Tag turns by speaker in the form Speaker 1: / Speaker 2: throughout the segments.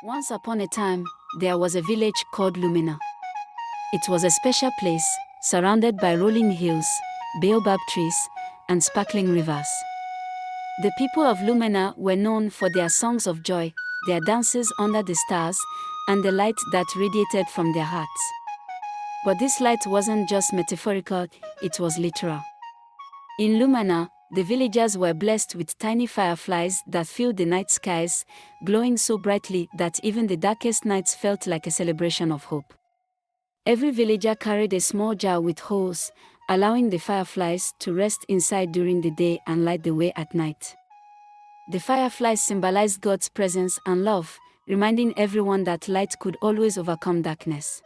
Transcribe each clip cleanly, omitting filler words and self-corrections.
Speaker 1: Once upon a time, there was a village called Lumina. It was a special place, surrounded by rolling hills, baobab trees, and sparkling rivers. The people of Lumina were known for their songs of joy, their dances under the stars, and the light that radiated from their hearts. But this light wasn't just metaphorical, it was literal. In Lumina, the villagers were blessed with tiny fireflies that filled the night skies, glowing so brightly that even the darkest nights felt like a celebration of hope. Every villager carried a small jar with holes, allowing the fireflies to rest inside during the day and light the way at night. The fireflies symbolized God's presence and love, reminding everyone that light could always overcome darkness.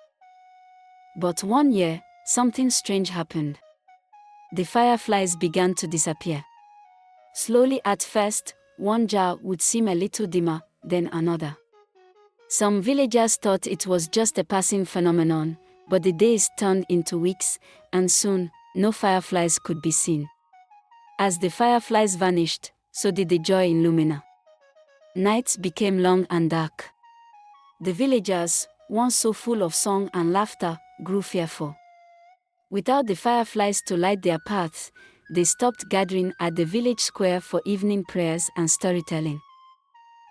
Speaker 1: But one year, something strange happened. The fireflies began to disappear. Slowly at first, one jar would seem a little dimmer, then another. Some villagers thought it was just a passing phenomenon, but the days turned into weeks, and soon, no fireflies could be seen. As the fireflies vanished, so did the joy in Lumina. Nights became long and dark. The villagers, once so full of song and laughter, grew fearful. Without the fireflies to light their paths, they stopped gathering at the village square for evening prayers and storytelling.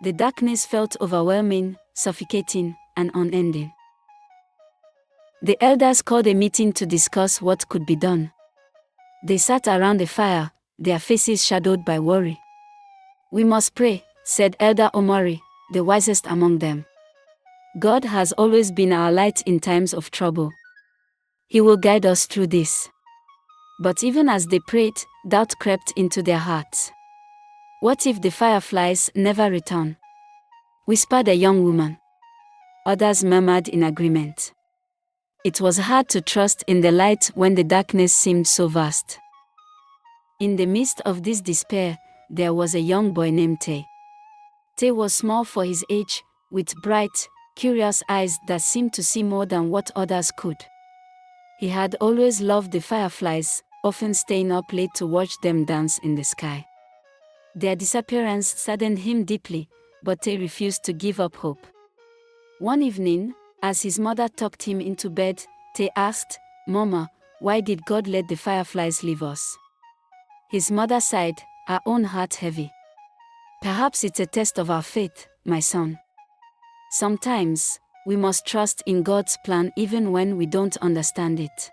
Speaker 1: The darkness felt overwhelming, suffocating, and unending. The elders called a meeting to discuss what could be done. They sat around the fire, their faces shadowed by worry. "We must pray," said Elder Omari, the wisest among them. "God has always been our light in times of trouble. He will guide us through this." But even as they prayed, doubt crept into their hearts. "What if the fireflies never return?" whispered a young woman. Others murmured in agreement. It was hard to trust in the light when the darkness seemed so vast. In the midst of this despair, there was a young boy named Taye. Taye was small for his age, with bright, curious eyes that seemed to see more than what others could. He had always loved the fireflies, often staying up late to watch them dance in the sky. Their disappearance saddened him deeply, but Taye refused to give up hope. One evening, as his mother tucked him into bed, Taye asked, "Mama, why did God let the fireflies leave us?" His mother sighed, her own heart heavy. "Perhaps it's a test of our faith, my son. Sometimes, we must trust in God's plan even when we don't understand it."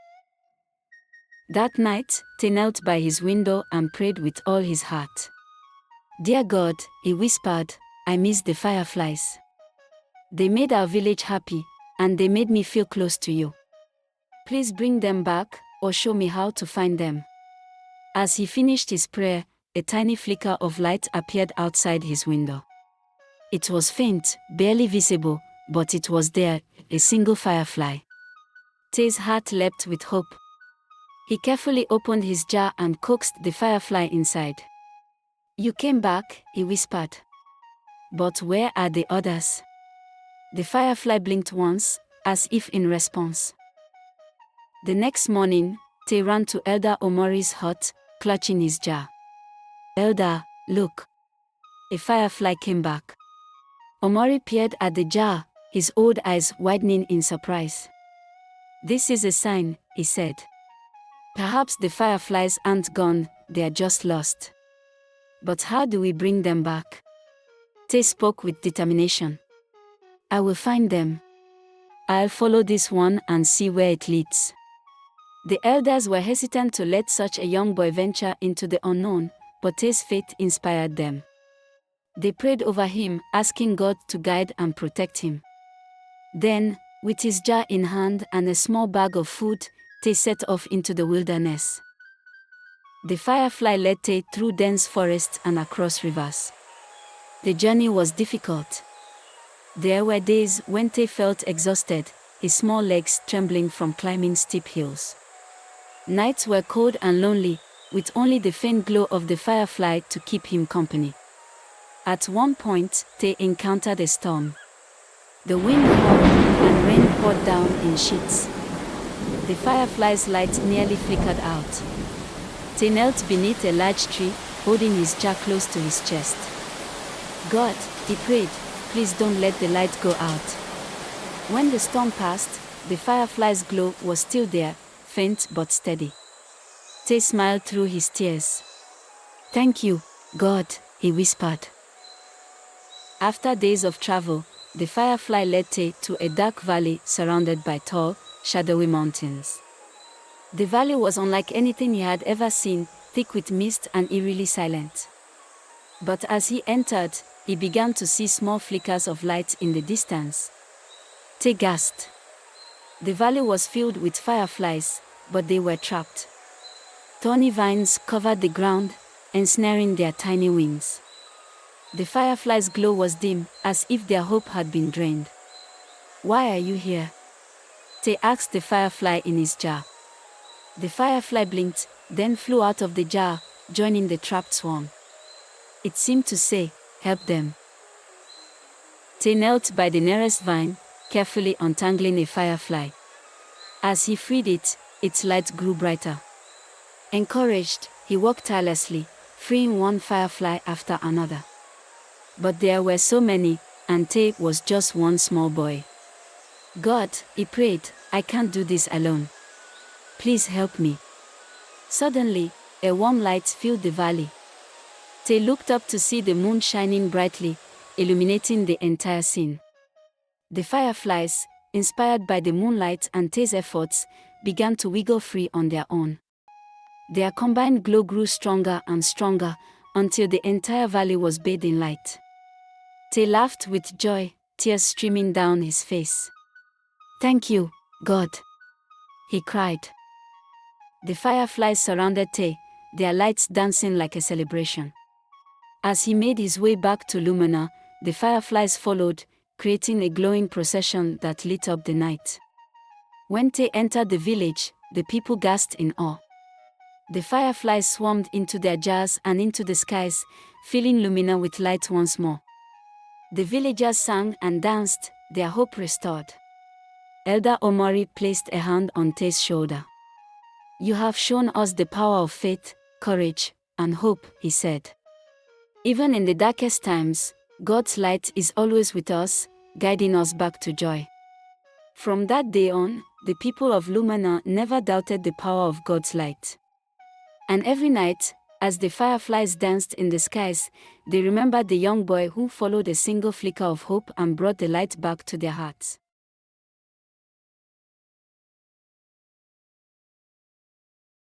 Speaker 1: That night, Taye knelt by his window and prayed with all his heart. "Dear God," he whispered, "I miss the fireflies. They made our village happy, and they made me feel close to you. Please bring them back, or show me how to find them." As he finished his prayer, a tiny flicker of light appeared outside his window. It was faint, barely visible, but it was there, a single firefly. Taye's heart leapt with hope. He carefully opened his jar and coaxed the firefly inside. "You came back," he whispered. "But where are the others?" The firefly blinked once, as if in response. The next morning, Taye ran to Elder Omari's hut, clutching his jar. "Elder, look." A firefly came back. Omari peered at the jar, his old eyes widening in surprise. "This is a sign," he said. "Perhaps the fireflies aren't gone, they are just lost. But how do we bring them back?" Taye spoke with determination. "I will find them. I'll follow this one and see where it leads." The elders were hesitant to let such a young boy venture into the unknown, but Taye's faith inspired them. They prayed over him, asking God to guide and protect him. Then, with his jar in hand and a small bag of food, Taye set off into the wilderness. The firefly led Taye through dense forests and across rivers. The journey was difficult. There were days when Taye felt exhausted, his small legs trembling from climbing steep hills. Nights were cold and lonely, with only the faint glow of the firefly to keep him company. At one point, Taye encountered a storm. The wind howled and rain poured down in sheets. The firefly's light nearly flickered out. Taye knelt beneath a large tree, holding his jar close to his chest. "God," he prayed, please don't let the light go out." When the storm passed, the firefly's glow was still there, faint but steady. Taye smiled through his tears. "Thank you, God," he whispered. After days of travel, the firefly led Taye to a dark valley surrounded by tall, shadowy mountains. The valley was unlike anything he had ever seen, thick with mist and eerily silent. But as he entered, he began to see small flickers of light in the distance. Taye gasped. The valley was filled with fireflies, but they were trapped. Thorny vines covered the ground, ensnaring their tiny wings. The fireflies' glow was dim, as if their hope had been drained. "Why are you here?" Taye asked the firefly in his jar. The firefly blinked, then flew out of the jar, joining the trapped swarm. It seemed to say, "Help them." Taye knelt by the nearest vine, carefully untangling a firefly. As he freed it, its light grew brighter. Encouraged, he worked tirelessly, freeing one firefly after another. But there were so many, and Taye was just one small boy. "God," he prayed, "I can't do this alone. Please help me." Suddenly, a warm light filled the valley. Taye looked up to see the moon shining brightly, illuminating the entire scene. The fireflies, inspired by the moonlight and Taye's efforts, began to wiggle free on their own. Their combined glow grew stronger and stronger, until the entire valley was bathed in light. Taye laughed with joy, tears streaming down his face. "Thank you, God," he cried. The fireflies surrounded Taye, their lights dancing like a celebration. As he made his way back to Lumina, the fireflies followed, creating a glowing procession that lit up the night. When Taye entered the village, the people gasped in awe. The fireflies swarmed into their jars and into the skies, filling Lumina with light once more. The villagers sang and danced, their hope restored. Elder Omari placed a hand on Taye's shoulder. "You have shown us the power of faith, courage, and hope," he said. "Even in the darkest times, God's light is always with us, guiding us back to joy." From that day on, the people of Lumina never doubted the power of God's light. And every night, as the fireflies danced in the skies, they remembered the young boy who followed a single flicker of hope and brought the light back to their hearts.